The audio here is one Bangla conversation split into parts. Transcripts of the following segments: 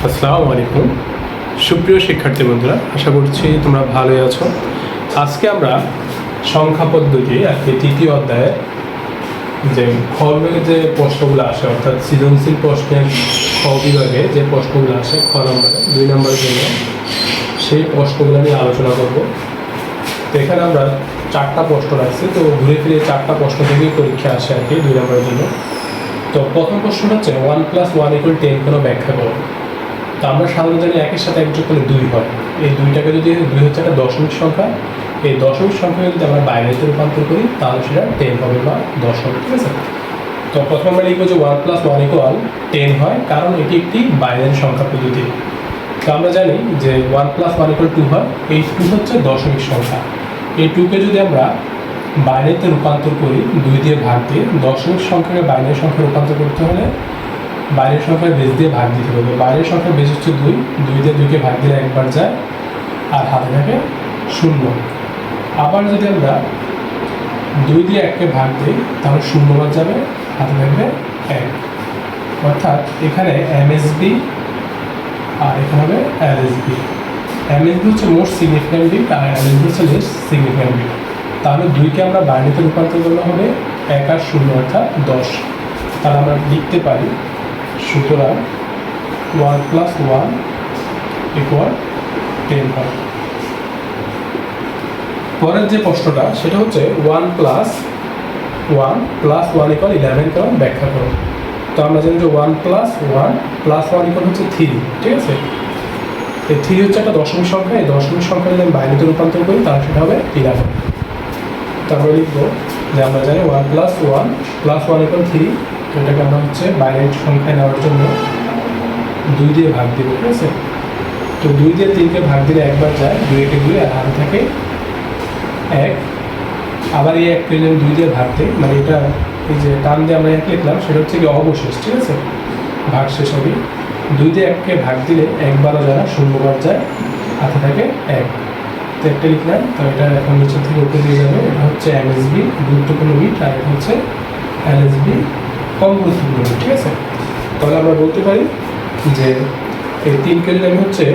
আসসালামু আলাইকুম সুপ্রিয় শিক্ষার্থী বন্ধুরা, আশা করছি তোমরা ভালোই আছো। আজকে আমরা সংখ্যা পদ্ধতি আর কি তৃতীয় অধ্যায়ে যে খ বিভাগে যে প্রশ্নগুলো আসে, অর্থাৎ সৃজনশীল প্রশ্নের খ বিভাগে যে প্রশ্নগুলো আসে খ নম্বরে 2 নম্বরের জন্য, সেই প্রশ্নগুলো নিয়ে আলোচনা করব। তো এখানে আমরা 4টা প্রশ্ন রাখছি, তো ঘুরে ফিরে 4টা প্রশ্ন থেকেই পরীক্ষা আসে আর কি 2 নম্বরের জন্য। তো প্রথম প্রশ্ন হচ্ছে 1 + 1 = 10 কোনো ব্যাখ্যা করো। তো আমরা সাধারণত জানি একের সাথে এক যোগ করলে 2 হয়। এই 2টাকে যদি 2 হচ্ছে একটা দশমিক সংখ্যা, এই দশমিক সংখ্যাকে যদি আমরা বাইনারিতে রূপান্তর করি তাহলে সেটা 10 হবে বা 10 হবে, ঠিক আছে। তো প্রথমে আমরা লিখবো যে 1 + 1 = 10 হয়, কারণ এটি একটি বাইনারি সংখ্যা পদ্ধতি। তো আমরা জানি যে 1 + 1 = 2 হয়। এই 2 হচ্ছে দশমিক সংখ্যা। এই 2কে যদি আমরা বাইনারিতে রূপান্তর করি 2 দিয়ে ভাগ দিয়ে, দশমিক সংখ্যাকে বাইনারি সংখ্যা রূপান্তর করতে হলে বাইরের সংখ্যার বেজ দিয়ে ভাগ দিতে হবে। বাইরের সংখ্যার বেজ হচ্ছে 2, 2 দিয়ে 2কে ভাগ দিলে একবার যায় আর হাতে থাকে 0। আবার যদি আমরা 2 দিয়ে 1কে ভাগ দিই তাহলে 0 বার যাবে, হাতে থাকবে 1। অর্থাৎ এখানে এমএসবি আর এখানে হবে এলএসবি। এমএসবি হচ্ছে মোস্ট সিগনিফিক্যান্ট বিট আর এলএসবি হচ্ছে লেস্ট সিগনিফিক্যান্ট বিট। তাহলে 2কে আমরা বাইনারিতে রূপান্তর করলে হবে 1 আর 0 অর্থাৎ 10। তাহলে আমরা লিখতে পারি সুতরাং 1 + 1 = 10 হয়। পরের যে প্রশ্নটা সেটা হচ্ছে 1 + 1 + 1 = 11 কেন ব্যাখ্যা করো। তো আমরা জানি যে 1 + 1 + 1 = হচ্ছে 3, ঠিক আছে। এই 3 হচ্ছে একটা দশমিক সংখ্যা। এই দশমিক সংখ্যা যদি আমি বাইনারিতে রূপান্তর করি তাহলে সেটা হবে 11। তারপরে লিখবো যে আমরা জানি 1 + 1 + 1 = 3। তো এটাকে আমরা হচ্ছে বাইনারি সংখ্যায় নেওয়ার জন্য 2 দিয়ে ভাগ দিব, ঠিক আছে। তো 2 দিয়ে 3কে ভাগ দিলে একবার যায়, 2 একে 2 আর হাতে থাকে 1। আবার এই 1কে যদি 2 দিয়ে ভাগ দিই, মানে এটা এই যে টান দিয়ে আমরা 1 লিখলাম সেটা হচ্ছে কি অবশেষ, ঠিক আছে, ভাগ শেষ হবে। 2 দিয়ে 1কে ভাগ দিলে একবারও যায় না, 0 বার যায়, হাতে থাকে 1। তো একটা লিখলাম, তো এটা এখন নিচে থেকে উপরে দিয়ে যাবে। এটা হচ্ছে এমএসবি গুরুত্বপূর্ণ বিট আর এটা হচ্ছে এলএসবি কম গুরুত্বপূর্ণ বিট, ঠিক আছে। তাহলে আমরা বলতে পারি যে এই 3কে যদি আমি হচ্ছে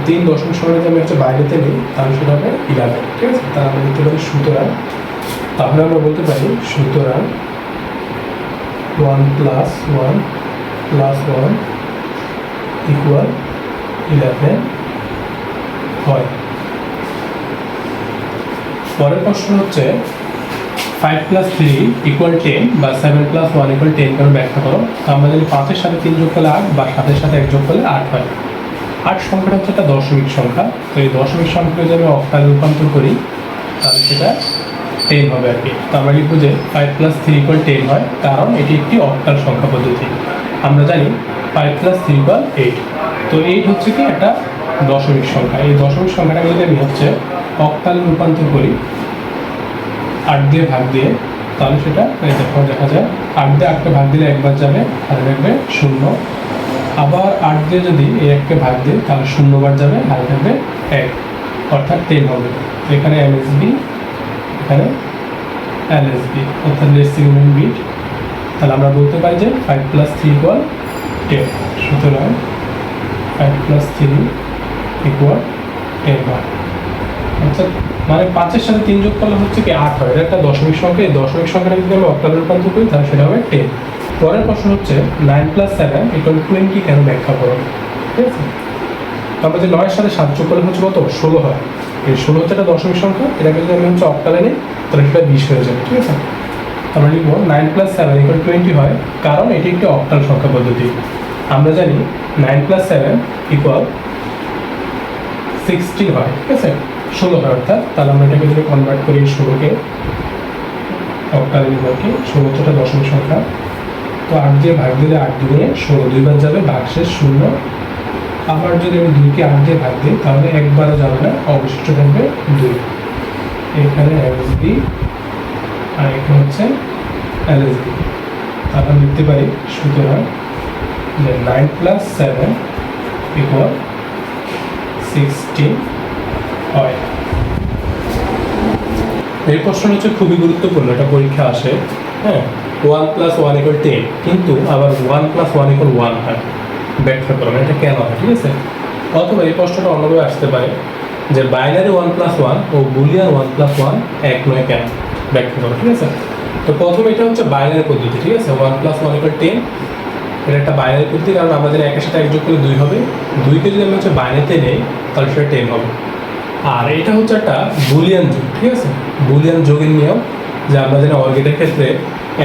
3 দশমিক সংখ্যা যদি আমি হচ্ছে বাইরেতে নিই তাহলে সেটা হবে 11, ঠিক আছে। তাহলে আমরা লিখতে পারি সুতরাং, তাহলে আমরা বলতে পারি সুতরাং 1 + 1 + 1 = 11 হয়। পরের প্রশ্ন হচ্ছে 5 + 3 = 10 বা 7 + 1 = 10 কেন ব্যাখ্যা করো। তো আমরা জানি 5-এর সাথে 3 যোগ করলে 8 বা 7-এর সাথে 1 যোগ করলে 8 হয়। 8 সংখ্যাটা হচ্ছে একটা দশমিক সংখ্যা। তো এই দশমিক সংখ্যাকে যদি আমি অক্টালে রূপান্তর করি তাহলে সেটা 10 হবে আর কি। তো আমরা লিখব যে 5 + 3 = 10 হয়, কারণ এটি একটি অক্টাল সংখ্যা পদ্ধতি। আমরা জানি 5 + 3 = 8। তো 8 হচ্ছে কি একটা দশমিক সংখ্যা। এই দশমিক সংখ্যাটাকে যদি আমি হচ্ছে অক্টালে রূপান্তর করি 8 দিয়ে ভাগ দিয়ে, তাহলে সেটা দেখা যায় 8 দিয়ে 8কে ভাগ দিলে একবার যাবে, হাতে থাকবে 0। আবার 8 দিয়ে যদি এই 1কে ভাগ দিই তাহলে 0 বার যাবে, হাতে থাকবে 1, অর্থাৎ 10 হবে। তো এখানে এমএসবি, এখানে এলএসবি অর্থাৎ লেস সিগনিফিক্যান্ট বিট। তাহলে আমরা বলতে পারি যে 5 + 3 = 10। সুতরাং 5 + 3 = 10 হয়। অর্থাৎ মানে 5-এর সাথে 3 যোগ করলে হচ্ছে কি 8 হয়। এটা একটা দশমিক সংখ্যা। এই দশমিক সংখ্যাটা যদি আমরা অক্টালে রূপান্তর করি তাহলে সেটা হবে 10। পরের প্রশ্ন হচ্ছে 9 + 7 = 20 কেন ব্যাখ্যা করো, ঠিক আছে। তো আমরা যে 9-এর সাথে 7 যোগ করলে হচ্ছে কত 16 হয়। এই 16 হচ্ছে একটা দশমিক সংখ্যা। এটাকে যদি আমি হচ্ছে অক্টালে নিই তাহলে সেটা 20 হয়ে যাবে, ঠিক আছে। আমরা লিখবো 9 + 7 = 20 হয়, কারণ এটি একটি অক্টাল সংখ্যা পদ্ধতি। আমরা জানি 9 + 7 = 16 হয়, ঠিক আছে, 16 হয় অর্থাৎ। তাহলে আমরা এটাকে যদি কনভার্ট করি 16কে অক্টালে নিব আর কি। 16 হচ্ছে একটা দশমিক সংখ্যা। তো 8 দিয়ে ভাগ দিলে 8 দুগুণে 16, 2 বার যাবে, ভাগশেষ 0। আবার যদি আমি 2কে 8 দিয়ে ভাগ দিই তাহলে একবারও যাবে না, অবশিষ্ট থাকবে 2। এখানে এলএসবি আর এখানে হচ্ছে এলএসবি। তাহলে আমি লিখতে পারি সুতরাং যে 9 + 7 = 16 হয়। এই প্রশ্ন হচ্ছে খুবই গুরুত্বপূর্ণ, এটা পরীক্ষা আসে। হ্যাঁ, 1 + 1 = 10, কিন্তু আবার 1 + 1 = 1 হয়। ব্যাখ্যা করো, মানে এটা কেন হয়, ঠিক আছে? অথবা এই প্রশ্নটা অন্যভাবে আসতে পারে যে বাইনারি 1+1 ও বুলিয়ান 1+1 এক নয় কেন, ব্যাখ্যা করো, ঠিক আছে? তো প্রথমে এটা হচ্ছে বাইনারি পদ্ধতি, ঠিক আছে? 1+1 = 10, এটা একটা বাইনারি পদ্ধতি, কারণ আমাদের একের সাথে এক যোগ করলে 2 হবে, 2কে যদি আমি হচ্ছে বাইনারিতে নেই তাহলে সেটা 10 হবে। আর এটা হচ্ছে একটা বুলিয়ান যোগ, ঠিক আছে? বুলিয়ান যোগের নিয়ম যে আমরা জানি অর গেটের ক্ষেত্রে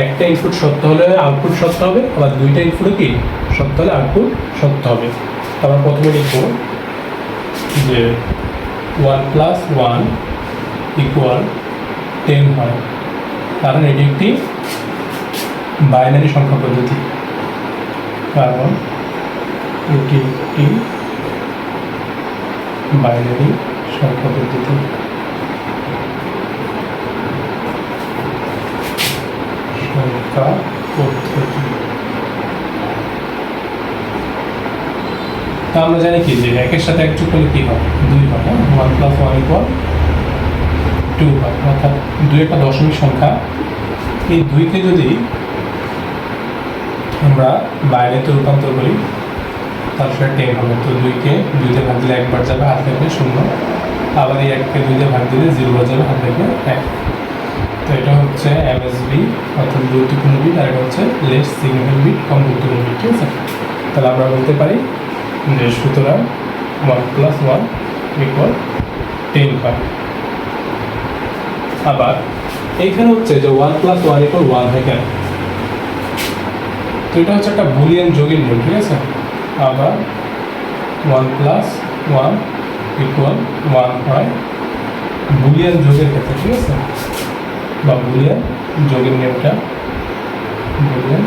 একটা ইনপুট সত্য হলে আউটপুট সত্য হবে, আবার দুইটা ইনপুটও কি সত্য হলে আউটপুট সত্য হবে। আমরা প্রথমে লিখব যে 1+1 = 10 হয়, কারণ এটি একটি বাইনারি সংখ্যা পদ্ধতি, কারণ এটি একটি বাইনারি সংখ্যা পদ্ধতি। সংখ্যা পদ্ধতি তা আমরা জানি কি যে একের সাথে এক যোগ করলে কি হয়, 2 হয়। 1+1 = 2 হয়, অর্থাৎ 2 একটা দশমিক সংখ্যা। এই 2কে যদি আমরা বাইরেতে রূপান্তর করি তাহলে সেটা 10 হবে। তো 2কে 2 দিয়ে ভাগ দিলে একবার যাবে, হাত থাকবে 0। আবার এই 1কে 2 দিয়ে ভাগ দিলে 0 বার যাবে, হাত থাকবে 1। তো এটা হচ্ছে এমএসবি, অর্থাৎ গুরুত্বপূর্ণ বিট, আর এটা হচ্ছে লেস সিগনিফিকেন্ট বিট, কম গুরুত্বপূর্ণ বিট, ঠিক আছে? তাহলে আমরা বলতে পারি যে সুতরাং 1+1 = 10 হয়। আবার এইখানে হচ্ছে যে 1+1 = 1 হয় কেন, তো এটা হচ্ছে একটা বুলিয়ান যোগের নিয়ম, ঠিক আছে? আবার 1+1 = 1 হয় বুলিয়ান যোগের ক্ষেত্রে, ঠিক আছে? বা বুলিয়ান যোগের নিয়মটা বুলিয়ান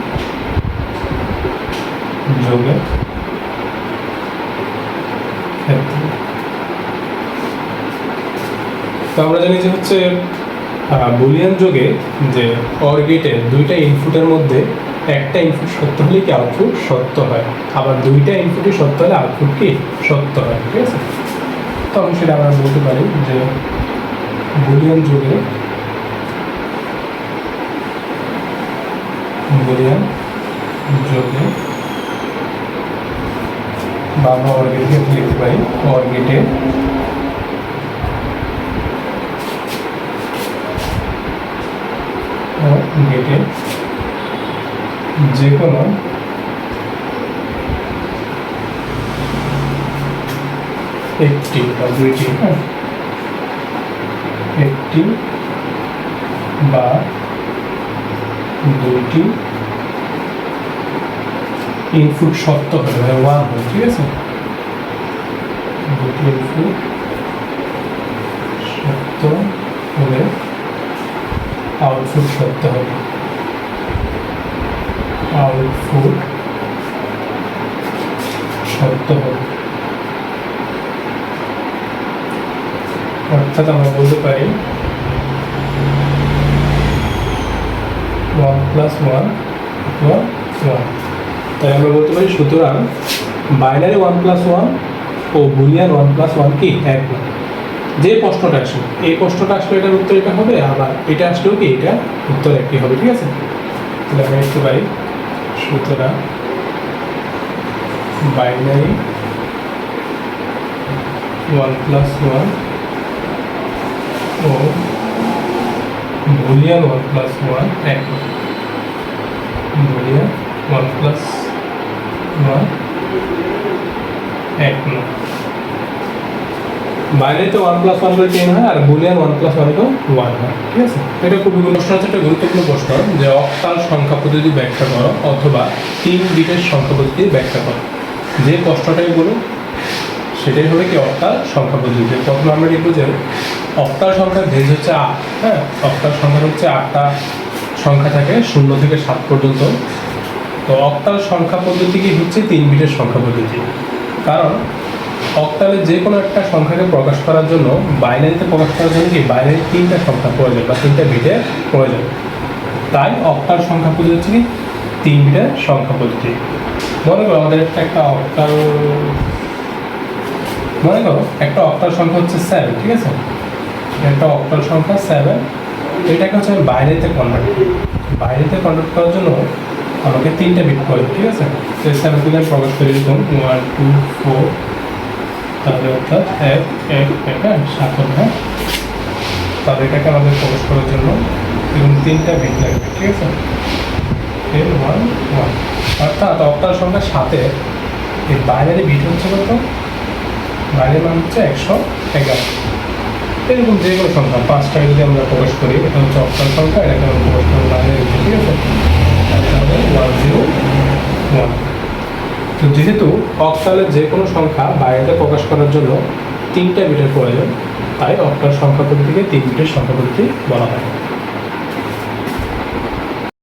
যোগের ক্ষেত্রে। তো আমরা জানি যে হচ্ছে বুলিয়ান যোগে যে অর গেটের দুইটা ইনপুটের মধ্যে একটা ইনপুট সত্য হলে কি আউটপুট সত্য হয়, আবার দুইটা ইনপুটই সত্য হলে আউটপুট কি সত্য হয়, ঠিক আছে? তখন সেটা আমরা বলতে পারি যে বুলিয়ান যোগে বা আমরা অর গেটকে লিখতে পারি অর গেটে যে কোনো একটি বা দুইটি একটি বা দুইটি ইনপুট সত্য হলে, মানে 1 হয়, ঠিক আছে? দুটি ইনপুট সত্য হলে আউটপুট সত্য হবে, আউটপুট সত্য হবে। অর্থাৎ আমরা বলতে পারি 1+1 = 1। তাই আমরা বলতে পারি সুতরাং বাইনারি 1+1 ও বুলিয়ান 1+1 কি এক না। যে প্রশ্নটা আসলে এই প্রশ্নটা আসলে এটার উত্তর এটা হবে, আবার এটা আসলেও কি এটা উত্তর একই হবে, ঠিক আছে? তাহলে আমরা লিখতে পারি সুতরাং বাইনারি 1+1 ও বুলিয়ান 1+1 এক, বুলিয়ান 1+1 এক না। বাইনারিতে 1+1 = 10 হয়, আর বুলিয়ান 1+1 = 1 হয়, ঠিক আছে? এটা খুবই প্রশ্ন হচ্ছে, একটা গুরুত্বপূর্ণ প্রশ্ন যে অক্টাল সংখ্যা পদ্ধতি ব্যাখ্যা করো অথবা 3 বিটের সংখ্যা পদ্ধতি ব্যাখ্যা করো। যে প্রশ্নটাই বলুন সেটাই হবে কি অক্টাল সংখ্যা পদ্ধতি। প্রথমে আমরা লিখব যে অক্টাল সংখ্যার বেজ হচ্ছে 8, হ্যাঁ? অক্টাল সংখ্যা হচ্ছে 8টা সংখ্যা থাকে 0 থেকে 7 পর্যন্ত। তো অক্টাল সংখ্যা পদ্ধতি কি হচ্ছে 3 বিটের সংখ্যা পদ্ধতি, কারণ অক্টালে যে কোনো একটা সংখ্যাকে প্রকাশ করার জন্য বাইনারিতে প্রকাশ করার জন্য কি বাইনারি 3টা সংখ্যা প্রয়োজন বা 3টা বিটের প্রয়োজন। তাই অক্টাল সংখ্যা পদ্ধতি হচ্ছে কি 3 বিটের সংখ্যা পদ্ধতি। মনে করো আমাদের একটা অক্টাল, মনে করো একটা অক্টাল সংখ্যা হচ্ছে 7, ঠিক আছে? একটা অক্টাল সংখ্যা 7, এটাকে হচ্ছে বাইনারিতে কনভার্ট করি। বাইনারিতে কনভার্ট করার জন্য আমাকে 3টা বিট প্রয়োজন, ঠিক আছে? তো 7 থেকে আমি প্রকাশ করে দিতাম 1 2 4, তাহলে অর্থাৎ 1 1 1 7 হ্যাঁ। তাহলে এটাকে আমাদের প্রকাশ করার জন্য এবং 3টা বিট লাগবে, ঠিক আছে? 1 1 1, অর্থাৎ অক্টাল সংখ্যা 7 এর বাইনারি বিট হচ্ছে কত? বাইনারি মান হচ্ছে 111। এরকম যে কোনো সংখ্যা 5টায় যদি আমরা প্রকাশ করি, এটা হচ্ছে অক্টাল সংখ্যা, এটাকে আমরা প্রকাশ করবো বাইনারি বিট, ঠিক আছে? তাহলে 101। তো যেহেতু অক্টালের যে কোনো সংখ্যা বাইনারিতে প্রকাশ করার জন্য 3টা বিটের প্রয়োজন, তাই অক্টাল সংখ্যা পদ্ধতিকে 3 বিটের সংখ্যা পদ্ধতি বলা হয়।